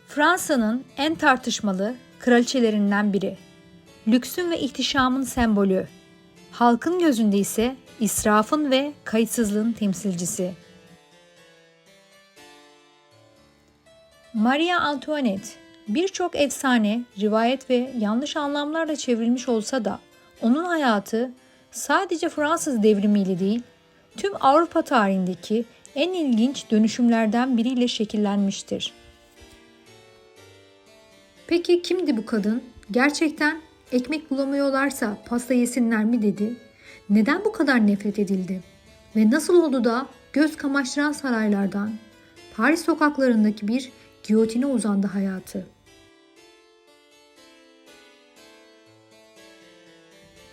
Fransa'nın en tartışmalı kraliçelerinden biri. Lüksün ve ihtişamın sembolü. Halkın gözünde ise israfın ve kayıtsızlığın temsilcisi. Marie Antoinette, birçok efsane, rivayet ve yanlış anlamlarla çevrilmiş olsa da onun hayatı sadece Fransız devrimiyle değil, tüm Avrupa tarihindeki en ilginç dönüşümlerden biriyle şekillenmiştir. Peki kimdi bu kadın? Gerçekten ekmek bulamıyorlarsa pasta yesinler mi dedi? Neden bu kadar nefret edildi? Ve nasıl oldu da göz kamaştıran saraylardan Paris sokaklarındaki bir giyotine uzandı hayatı?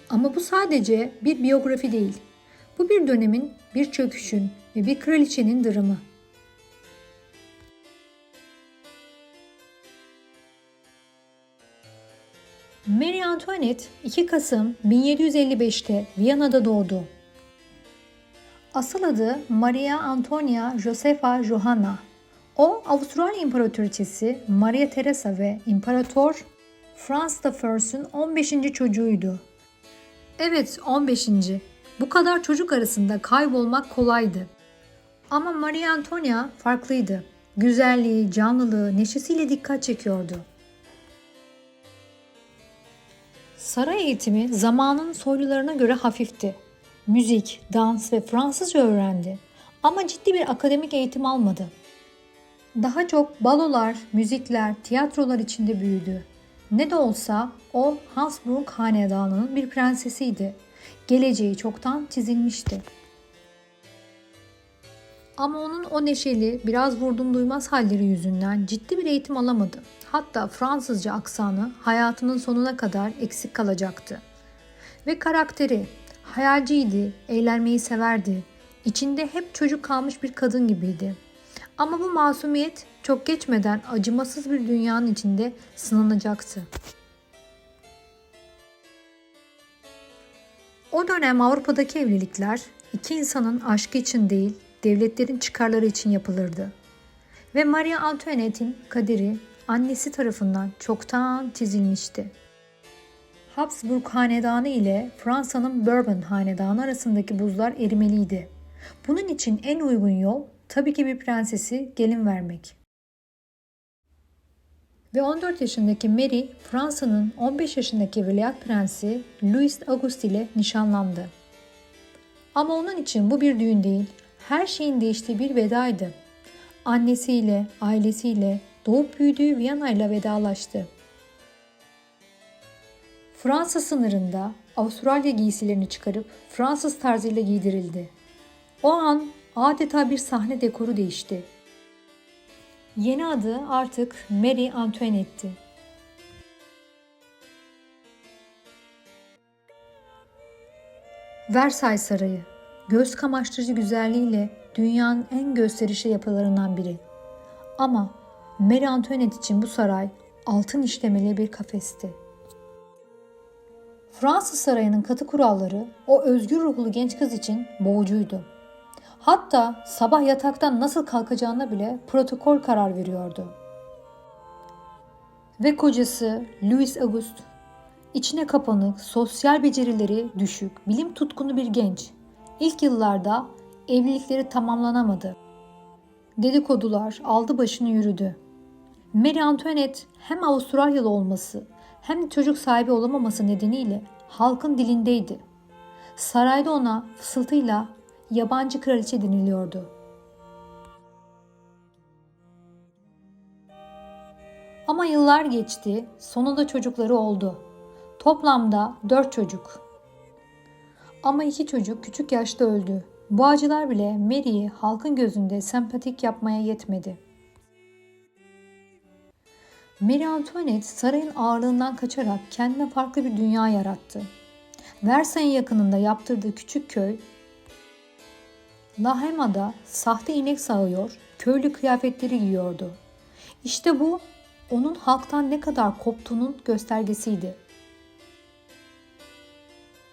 Ama bu sadece bir biyografi değil. Bu bir dönemin, bir çöküşün ve bir kraliçenin dramı. Marie Antoinette 2 Kasım 1755'te Viyana'da doğdu. Asıl adı Maria Antonia Josepha Johanna. O, Avustralya İmparatoriçesi Maria Theresa ve İmparator Franz I'ın 15. çocuğuydu. Evet, 15. Bu kadar çocuk arasında kaybolmak kolaydı. Ama Maria Antonia farklıydı. Güzelliği, canlılığı, neşesiyle dikkat çekiyordu. Saray eğitimi zamanın soylularına göre hafifti. Müzik, dans ve Fransızca öğrendi. Ama ciddi bir akademik eğitim almadı. Daha çok balolar, müzikler, tiyatrolar içinde büyüdü. Ne de olsa o Habsburg hanedanının bir prensesiydi. Geleceği çoktan çizilmişti. Ama onun o neşeli, biraz vurdum duymaz halleri yüzünden ciddi bir eğitim alamadı. Hatta Fransızca aksanı hayatının sonuna kadar eksik kalacaktı. Ve karakteri, hayalciydi, eğlenmeyi severdi. İçinde hep çocuk kalmış bir kadın gibiydi. Ama bu masumiyet çok geçmeden acımasız bir dünyanın içinde sınanacaktı. O dönem Avrupa'daki evlilikler iki insanın aşkı için değil, devletlerin çıkarları için yapılırdı. Ve Marie Antoinette'in kaderi annesi tarafından çoktan çizilmişti. Habsburg hanedanı ile Fransa'nın Bourbon hanedanı arasındaki buzlar erimeliydi. Bunun için en uygun yol tabii ki bir prensesi gelin vermek. Ve 14 yaşındaki Mary, Fransa'nın 15 yaşındaki Veliaht Prensi Louis Auguste ile nişanlandı. Ama onun için bu bir düğün değil, her şeyin değiştiği bir vedaydı. Annesiyle, ailesiyle, doğup büyüdüğü Viyana ile vedalaştı. Fransa sınırında Avustralya giysilerini çıkarıp Fransız tarzıyla giydirildi. O an adeta bir sahne dekoru değişti. Yeni adı artık Marie Antoinette'ti. Versailles Sarayı, göz kamaştırıcı güzelliğiyle dünyanın en gösterişli yapılarından biri. Ama Marie Antoinette için bu saray altın işlemeli bir kafesti. Fransız sarayının katı kuralları o özgür ruhlu genç kız için boğucuydu. Hatta sabah yataktan nasıl kalkacağına bile protokol karar veriyordu. Ve kocası Louis Auguste, içine kapanık, sosyal becerileri düşük, bilim tutkunu bir genç. İlk yıllarda evlilikleri tamamlanamadı. Dedikodular aldı başını yürüdü. Marie Antoinette hem Avustralyalı olması hem de çocuk sahibi olamaması nedeniyle halkın dilindeydi. Sarayda ona fısıltıyla yabancı kraliçe deniliyordu. Ama yıllar geçti, sonunda çocukları oldu. Toplamda 4 çocuk. Ama 2 çocuk küçük yaşta öldü. Bu acılar bile Mary'i halkın gözünde sempatik yapmaya yetmedi. Marie Antoinette sarayın ağırlığından kaçarak kendine farklı bir dünya yarattı. Versailles'in yakınında yaptırdığı küçük köy, La Haima'da sahte inek sağıyor, köylü kıyafetleri giyiyordu. İşte bu onun halktan ne kadar koptuğunun göstergesiydi.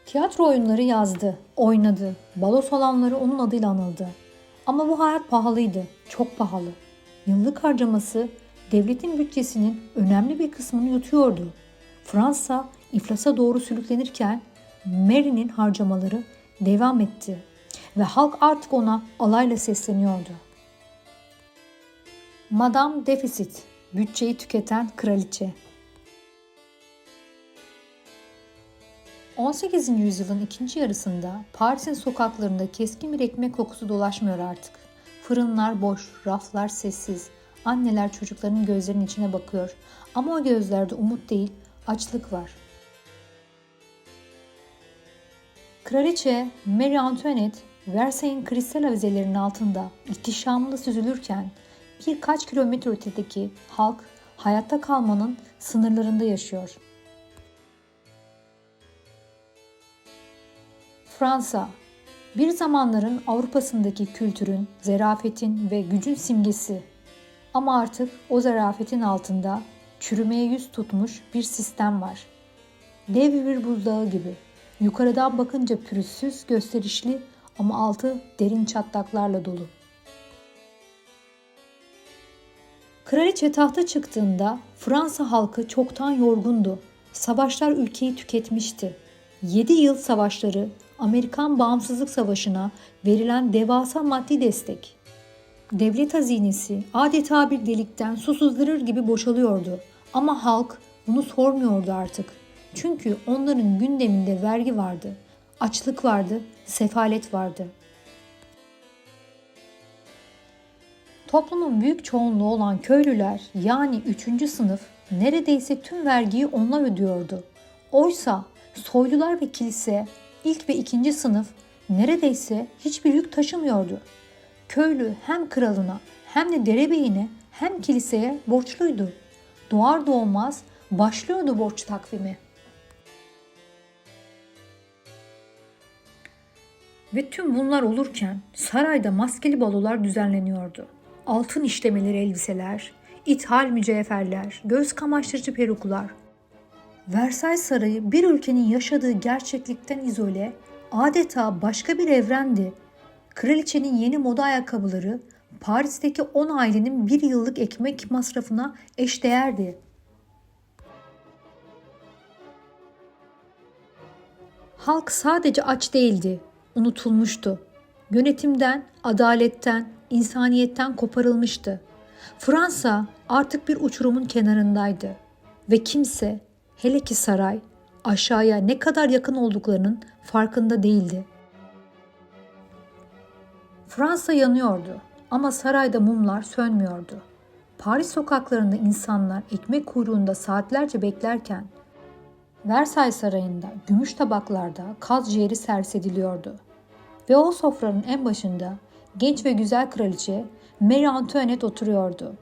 Tiyatro oyunları yazdı, oynadı, balo salonları onun adıyla anıldı. Ama bu hayat pahalıydı, çok pahalı. Yıllık harcaması devletin bütçesinin önemli bir kısmını yutuyordu. Fransa iflasa doğru sürüklenirken Mary'nin harcamaları devam etti ve halk artık ona alayla sesleniyordu. Madame Deficit, bütçeyi tüketen kraliçe. 18. yüzyılın ikinci yarısında Paris'in sokaklarında keskin bir ekmek kokusu dolaşmıyor artık. Fırınlar boş, raflar sessiz. Anneler çocuklarının gözlerinin içine bakıyor. Ama o gözlerde umut değil, açlık var. Kraliçe Marie Antoinette, Versailles'in kristal avizelerinin altında ihtişamlı süzülürken birkaç kilometre ötedeki halk hayatta kalmanın sınırlarında yaşıyor. Fransa, bir zamanların Avrupa'sındaki kültürün, zarafetin ve gücün simgesi. Ama artık o zarafetin altında çürümeye yüz tutmuş bir sistem var. Dev bir buzdağı gibi. Yukarıdan bakınca pürüzsüz, gösterişli ama altı derin çatlaklarla dolu. Kraliçe tahta çıktığında Fransa halkı çoktan yorgundu. Savaşlar ülkeyi tüketmişti. 7 yıl savaşları, Amerikan Bağımsızlık Savaşı'na verilen devasa maddi destek. Devlet hazinesi adeta bir delikten su sızdırır gibi boşalıyordu. Ama halk bunu sormuyordu artık. Çünkü onların gündeminde vergi vardı, açlık vardı, sefalet vardı. Toplumun büyük çoğunluğu olan köylüler yani 3. sınıf neredeyse tüm vergiyi onlar ödüyordu. Oysa soylular ve kilise ilk ve 2. sınıf neredeyse hiçbir yük taşımıyordu. Köylü hem kralına hem de derebeyine hem kiliseye borçluydu. Doğar doğmaz başlıyordu borç takvimi. Ve tüm bunlar olurken sarayda maskeli balolar düzenleniyordu. Altın işlemeleri elbiseler, ithal mücevherler, göz kamaştırıcı peruklar. Versailles Sarayı bir ülkenin yaşadığı gerçeklikten izole, adeta başka bir evrendi. Kraliçenin yeni moda ayakkabıları Paris'teki 10 ailenin bir yıllık ekmek masrafına eşdeğerdi. Halk sadece aç değildi, unutulmuştu. Yönetimden, adaletten, insaniyetten koparılmıştı. Fransa artık bir uçurumun kenarındaydı ve kimse, hele ki saray, aşağıya ne kadar yakın olduklarının farkında değildi. Fransa yanıyordu ama sarayda mumlar sönmüyordu. Paris sokaklarında insanlar ekmek kuyruğunda saatlerce beklerken Versailles Sarayı'nda gümüş tabaklarda kaz ciğeri servis ediliyordu. Ve o sofranın en başında genç ve güzel kraliçe Marie Antoinette oturuyordu.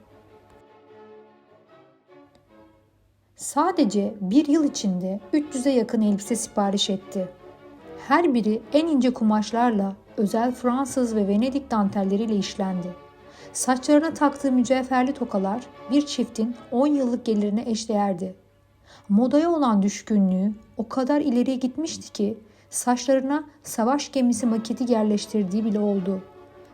Sadece bir yıl içinde 300'e yakın elbise sipariş etti. Her biri en ince kumaşlarla özel Fransız ve Venedik dantelleriyle işlendi. Saçlarına taktığı mücevherli tokalar bir çiftin 10 yıllık gelirine eşdeğerdi. Modaya olan düşkünlüğü o kadar ileriye gitmişti ki saçlarına savaş gemisi maketi yerleştirdiği bile oldu.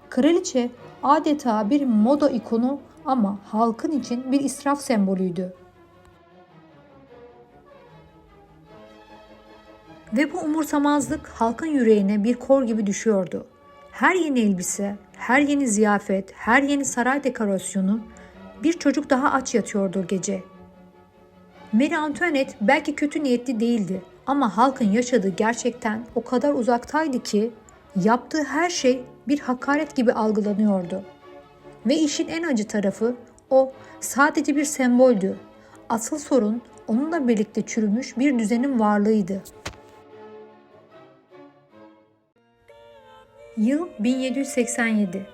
Kraliçe adeta bir moda ikonu ama halkın için bir israf sembolüydü. Ve bu umursamazlık halkın yüreğine bir kor gibi düşüyordu. Her yeni elbise, her yeni ziyafet, her yeni saray dekorasyonu bir çocuk daha aç yatıyordu o gece. Marie Antoinette belki kötü niyetli değildi ama halkın yaşadığı gerçekten o kadar uzaktaydı ki yaptığı her şey bir hakaret gibi algılanıyordu. Ve işin en acı tarafı o sadece bir semboldü. Asıl sorun onunla birlikte çürümüş bir düzenin varlığıydı. Yıl 1787.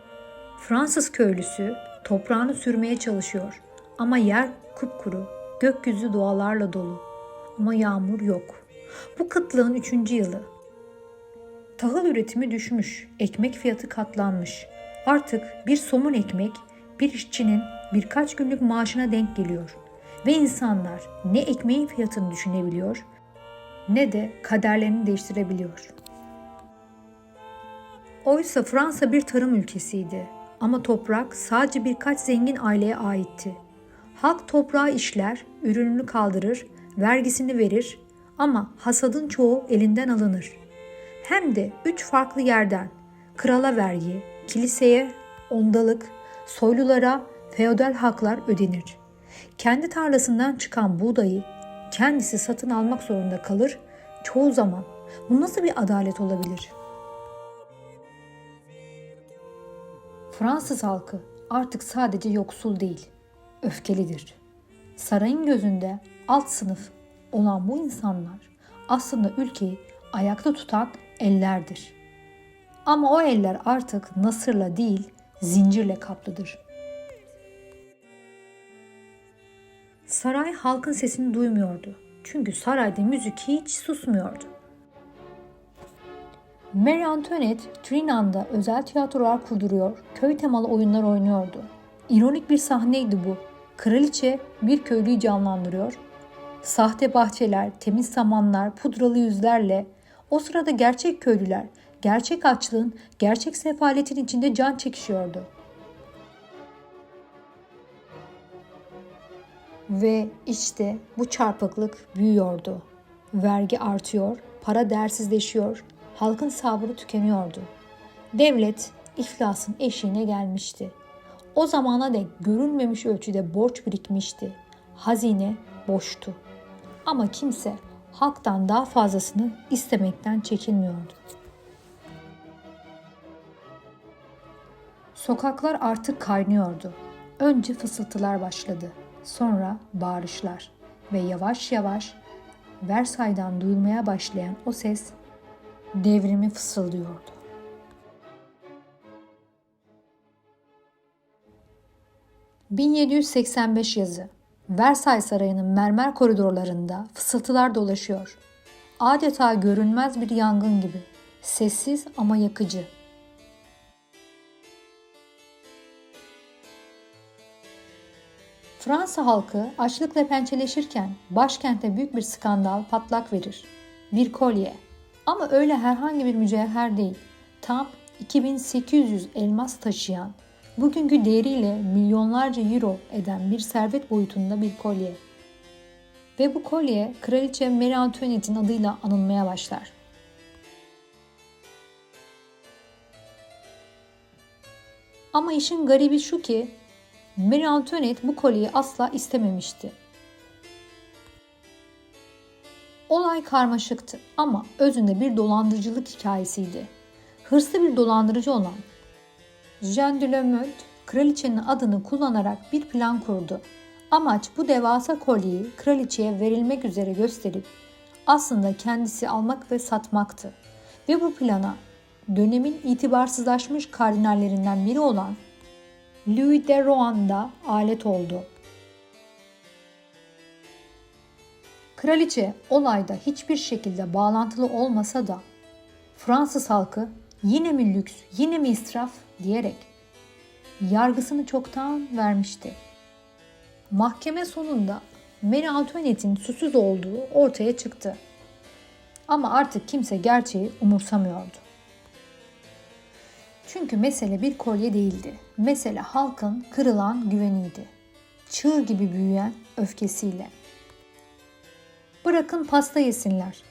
Fransız köylüsü toprağını sürmeye çalışıyor ama yer kupkuru, gökyüzü dualarla dolu ama yağmur yok. Bu kıtlığın 3. yılı. Tahıl üretimi düşmüş, ekmek fiyatı katlanmış. Artık bir somun ekmek bir işçinin birkaç günlük maaşına denk geliyor ve insanlar ne ekmeğin fiyatını düşünebiliyor ne de kaderlerini değiştirebiliyor. Oysa Fransa bir tarım ülkesiydi ama toprak sadece birkaç zengin aileye aitti. Halk toprağı işler, ürününü kaldırır, vergisini verir ama hasadın çoğu elinden alınır. Hem de 3 farklı yerden: krala vergi, kiliseye ondalık, soylulara feodal haklar ödenir. Kendi tarlasından çıkan buğdayı kendisi satın almak zorunda kalır. Çoğu zaman bu nasıl bir adalet olabilir? Fransız halkı artık sadece yoksul değil, öfkelidir. Sarayın gözünde alt sınıf olan bu insanlar aslında ülkeyi ayakta tutan ellerdir. Ama o eller artık nasırla değil, zincirle kaplıdır. Saray halkın sesini duymuyordu. Çünkü sarayda müzik hiç susmuyordu. Marie Antoinette, Trinan'da özel tiyatrolar kurduruyor, köy temalı oyunlar oynuyordu. İronik bir sahneydi bu. Kraliçe bir köylüyü canlandırıyor. Sahte bahçeler, temiz samanlar, pudralı yüzlerle o sırada gerçek köylüler, gerçek açlığın, gerçek sefaletin içinde can çekişiyordu. Ve işte bu çarpıklık büyüyordu. Vergi artıyor, para değersizleşiyor, halkın sabrı tükeniyordu. Devlet iflasın eşiğine gelmişti. O zamana dek görülmemiş ölçüde borç birikmişti. Hazine boştu. Ama kimse halktan daha fazlasını istemekten çekinmiyordu. Sokaklar artık kaynıyordu. Önce fısıltılar başladı. Sonra bağırışlar ve yavaş yavaş Versay'dan duyulmaya başlayan o ses devrimi fısıldıyordu. ...1785 yazı. Versay Sarayı'nın mermer koridorlarında fısıltılar dolaşıyor. Adeta görünmez bir yangın gibi. Sessiz ama yakıcı. Fransa halkı açlıkla pençeleşirken başkentte büyük bir skandal patlak verir. Bir kolye. Ama öyle herhangi bir mücevher değil. Tam 2800 elmas taşıyan, bugünkü değeriyle milyonlarca euro eden bir servet boyutunda bir kolye. Ve bu kolye Kraliçe Marie Antoinette'in adıyla anılmaya başlar. Ama işin garibi şu ki Marie Antoinette bu kolyeyi asla istememişti. Olay karmaşıktı ama özünde bir dolandırıcılık hikayesiydi. Hırslı bir dolandırıcı olan Jean de la Meute, kraliçenin adını kullanarak bir plan kurdu. Amaç bu devasa kolyeyi kraliçeye verilmek üzere gösterip aslında kendisi almak ve satmaktı. Ve bu plana dönemin itibarsızlaşmış kardinallerinden biri olan Louis de Rohan da alet oldu. Kraliçe olayda hiçbir şekilde bağlantılı olmasa da Fransız halkı yine mi lüks, yine mi israf diyerek yargısını çoktan vermişti. Mahkeme sonunda Marie Antoinette'in suçsuz olduğu ortaya çıktı. Ama artık kimse gerçeği umursamıyordu. Çünkü mesele bir kolye değildi. Mesele halkın kırılan güveniydi. Çığ gibi büyüyen öfkesiyle. Bırakın pasta yesinler.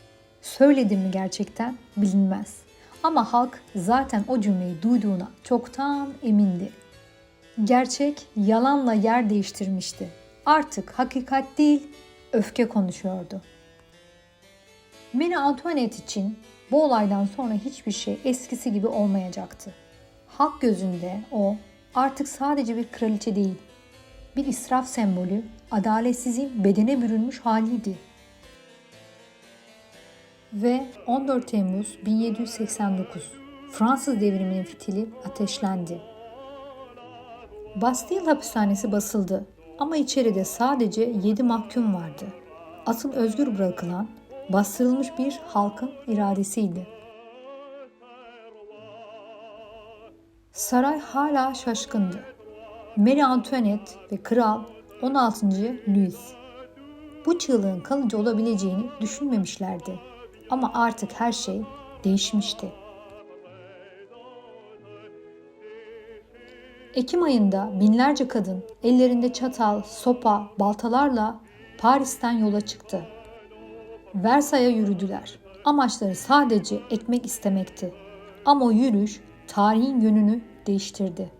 Söyledim mi gerçekten bilinmez. Ama halk zaten o cümleyi duyduğuna çoktan emindi. Gerçek yalanla yer değiştirmişti. Artık hakikat değil, öfke konuşuyordu. Marie Antoinette için bu olaydan sonra hiçbir şey eskisi gibi olmayacaktı. Halk gözünde o artık sadece bir kraliçe değil, bir israf sembolü, adaletsizliğin bedene bürünmüş haliydi. Ve 14 Temmuz 1789 Fransız devriminin fitili ateşlendi. Bastille hapishanesi basıldı ama içeride sadece 7 mahkum vardı. Asıl özgür bırakılan bastırılmış bir halkın iradesiydi. Saray hala şaşkındı. Marie Antoinette ve Kral 16. Louis bu çığlığın kalıcı olabileceğini düşünmemişlerdi. Ama artık her şey değişmişti. Ekim ayında binlerce kadın ellerinde çatal, sopa, baltalarla Paris'ten yola çıktı. Versay'a yürüdüler. Amaçları sadece ekmek istemekti. Ama o yürüyüş tarihin yönünü değiştirdi.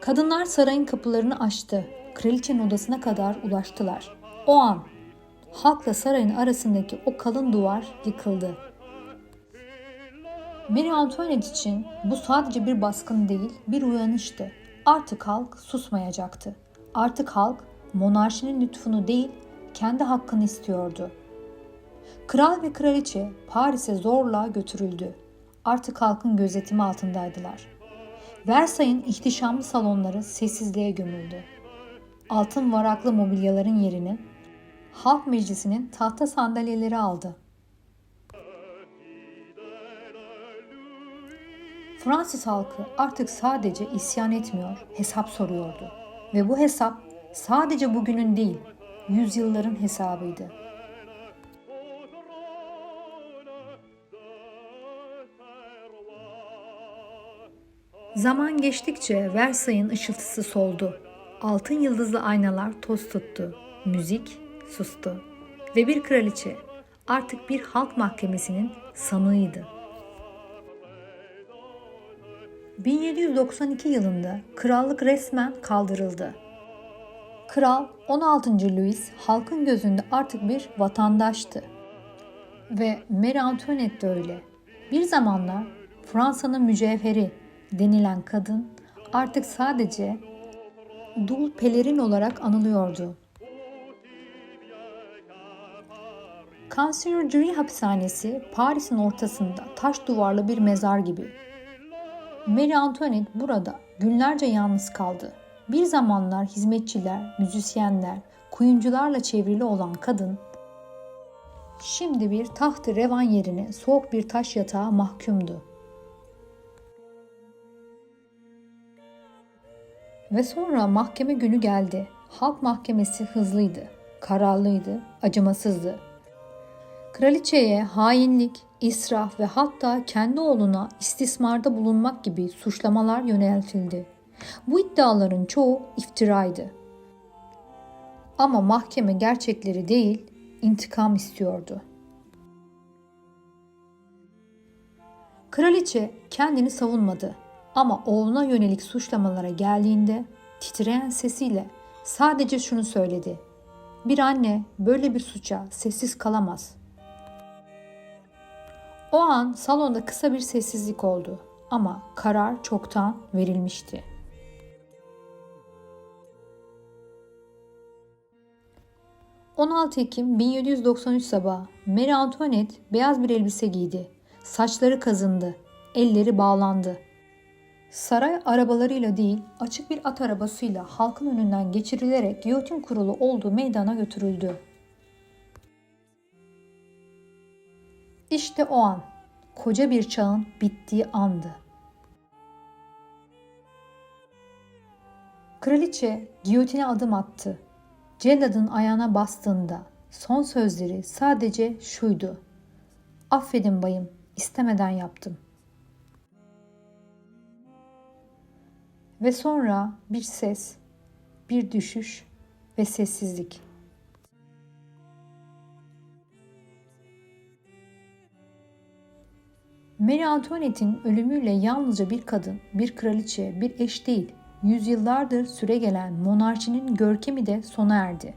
Kadınlar sarayın kapılarını açtı. Kraliçenin odasına kadar ulaştılar. O an halkla sarayın arasındaki o kalın duvar yıkıldı. Marie Antoinette için bu sadece bir baskın değil, bir uyanıştı. Artık halk susmayacaktı. Artık halk monarşinin lütfunu değil, kendi hakkını istiyordu. Kral ve kraliçe Paris'e zorla götürüldü. Artık halkın gözetimi altındaydılar. Versay'ın ihtişamlı salonları sessizliğe gömüldü. Altın varaklı mobilyaların yerini halk meclisinin tahta sandalyeleri aldı. Fransız halkı artık sadece isyan etmiyor, hesap soruyordu. Ve bu hesap sadece bugünün değil, yüzyılların hesabıydı. Zaman geçtikçe Versay'ın ışıltısı soldu. Altın yıldızlı aynalar toz tuttu. Müzik sustu. Ve bir kraliçe artık bir halk mahkemesinin sanığıydı. 1792 yılında krallık resmen kaldırıldı. Kral 16. Louis halkın gözünde artık bir vatandaştı. Ve Marie Antoinette de öyle. Bir zamanlar Fransa'nın mücevheri denilen kadın artık sadece dul pelerin olarak anılıyordu. Conciergerie hapishanesi Paris'in ortasında taş duvarlı bir mezar gibi. Marie Antoinette burada günlerce yalnız kaldı. Bir zamanlar hizmetçiler, müzisyenler, kuyumcularla çevrili olan kadın, şimdi bir taht-ı revan yerine soğuk bir taş yatağa mahkumdu. Ve sonra mahkeme günü geldi. Halk mahkemesi hızlıydı, kararlıydı, acımasızdı. Kraliçeye hainlik, israf ve hatta kendi oğluna istismarda bulunmak gibi suçlamalar yöneltildi. Bu iddiaların çoğu iftiraydı. Ama mahkeme gerçekleri değil, intikam istiyordu. Kraliçe kendini savunmadı ama oğluna yönelik suçlamalara geldiğinde titreyen sesiyle sadece şunu söyledi: "Bir anne böyle bir suça sessiz kalamaz." O an salonda kısa bir sessizlik oldu ama karar çoktan verilmişti. ...16 Ekim 1793 sabahı Marie Antoinette beyaz bir elbise giydi. Saçları kazındı, elleri bağlandı. Saray arabalarıyla değil, açık bir at arabasıyla halkın önünden geçirilerek giyotin kurulu olduğu meydana götürüldü. İşte o an, koca bir çağın bittiği andı. Kraliçe giyotine adım attı. Celladın ayağına bastığında son sözleri sadece şuydu: "Affedin bayım, istemeden yaptım." Ve sonra bir ses, bir düşüş ve sessizlik. Marie Antoinette'in ölümüyle yalnızca bir kadın, bir kraliçe, bir eş değil, yüzyıllardır süregelen monarşinin görkemi de sona erdi.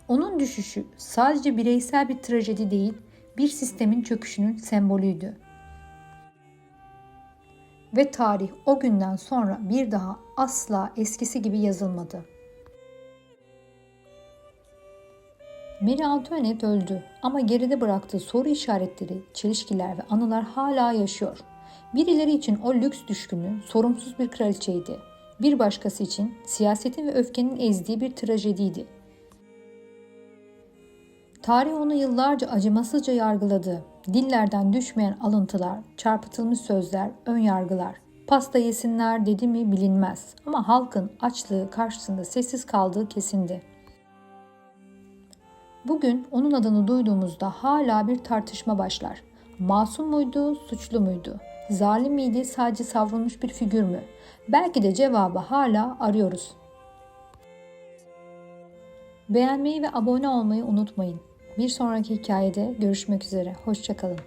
Onun düşüşü sadece bireysel bir trajedi değil, bir sistemin çöküşünün sembolüydü. Ve tarih o günden sonra bir daha asla eskisi gibi yazılmadı. Marie Antoinette öldü ama geride bıraktığı soru işaretleri, çelişkiler ve anılar hala yaşıyor. Birileri için o lüks düşkünü, sorumsuz bir kraliçeydi. Bir başkası için siyasetin ve öfkenin ezdiği bir trajediydi. Tarih onu yıllarca acımasızca yargıladı. Dillerden düşmeyen alıntılar, çarpıtılmış sözler, ön yargılar. Pasta yesinler dedi mi bilinmez ama halkın açlığı karşısında sessiz kaldığı kesindi. Bugün onun adını duyduğumuzda hala bir tartışma başlar. Masum muydu, suçlu muydu? Zalim miydi, sadece savrulmuş bir figür mü? Belki de cevabı hala arıyoruz. Beğenmeyi ve abone olmayı unutmayın. Bir sonraki hikayede görüşmek üzere. Hoşça kalın.